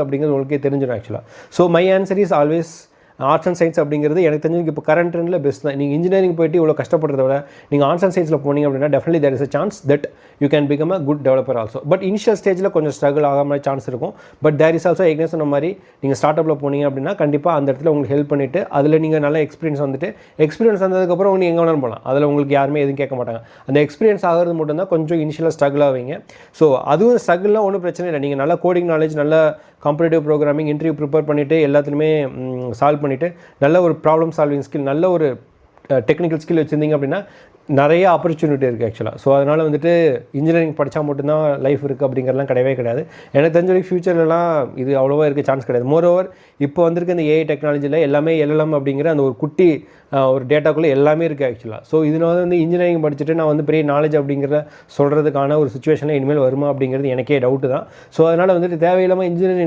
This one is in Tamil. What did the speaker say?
அப்படிங்கிறது உங்களுக்கே தெரிஞ்சிடும் ஆக்சுவலாக. So my answer is always arts and science அப்படிங்கிறது எனக்கு தெரிஞ்சு இப்போ கரண்ட் ட்ரெண்டில் பெஸ்ட் தான். நீங்கள் இன்ஜினியரிங் போய்ட்டு இவ்வளோ கஷ்டப்படுறத விட நீங்கள் ஆர்ட்ஸ் அண்ட் சயின்ஸில் போனீங்க அப்படின்னா definitely there is a chance that you can become a good developer also. But initial ஸ்டேஜில் கொஞ்சம் ஸ்ட்ரகிள் ஆகாம மாதிரி சான்ஸ் இருக்கும். பட் தேர் இஸ் ஆல்சோ எக்னஸ் சொன்ன மாதிரி நீங்கள் ஸ்டார்ட் அப்பில் போனீங்க அப்படின்னா கண்டிப்பாக அந்த இடத்துல உங்களுக்கு ஹெல்ப் பண்ணிவிட்டு அதில் நீங்கள் நல்ல எக்ஸ்பீரியன்ஸ் வந்ததுக்கப்புறம் நீங்கள் எங்கே வேணாலும் போகலாம். அதில் உங்களுக்கு யாருமே எதுவும் கேட்க மாட்டாங்க. அந்த எக்ஸ்பீரியன்ஸ் ஆகிறது மட்டும்தான் கொஞ்சம் இனிஷியலாக ஸ்ட்ரகிள் ஆவீங்க. ஸோ அதுவும் ஸ்ட்ரகிள்லாம் ஒன்றும் பிரச்சனை இல்லை. நீங்கள் நல்லா கோடிங் நாலேஜ், நல்ல காம்படிட்டிவ் ப்ரோக்ராமிங், இன்டர்வியூ ப்ரிப்பேர் பண்ணிவிட்டு எல்லாத்துலேயுமே சால்வ் பண்ணிவிட்டு நல்ல ஒரு ப்ராப்ளம் சால்விங் ஸ்கில், நல்ல ஒரு டெக்னிக்கல் ஸ்கில் வச்சுருந்தீங்க அப்படின்னா நிறைய ஆப்பர்ச்சுனிட்டி இருக்குது ஆக்சுவலாக. ஸோ அதனால் இன்ஜினியரிங் படித்தா மட்டும்தான் லைஃப் இருக்குது அப்படிங்கிறதுலாம் கிடையாது. எனக்கு தெரிஞ்ச வரைக்கும் ஃப்யூச்சர்லலாம் இது அவ்வளோவா இருக்க சான்ஸ் கிடையாது. மோரோவர் இப்போ வந்திருக்க இந்த ஏஐ டெக்னாலஜியில் எல்லாமே LLM அப்படிங்கிற அந்த ஒரு குட்டி ஒரு டேட்டாக்குள்ளே எல்லாமே இருக்குது ஆக்சுவலாக. ஸோ இதனால் இன்ஜினியரிங் படிச்சுட்டு நான் பெரிய நாலேஜ் அப்படிங்கிற சொல்கிறதுக்கான ஒரு சுச்சுவேஷனில் இனிமேல் வருமா அப்படிங்கிறது எனக்கே டவுட்டு தான். ஸோ அதனால் தேவையில்லாமல் இன்ஜினியரிங்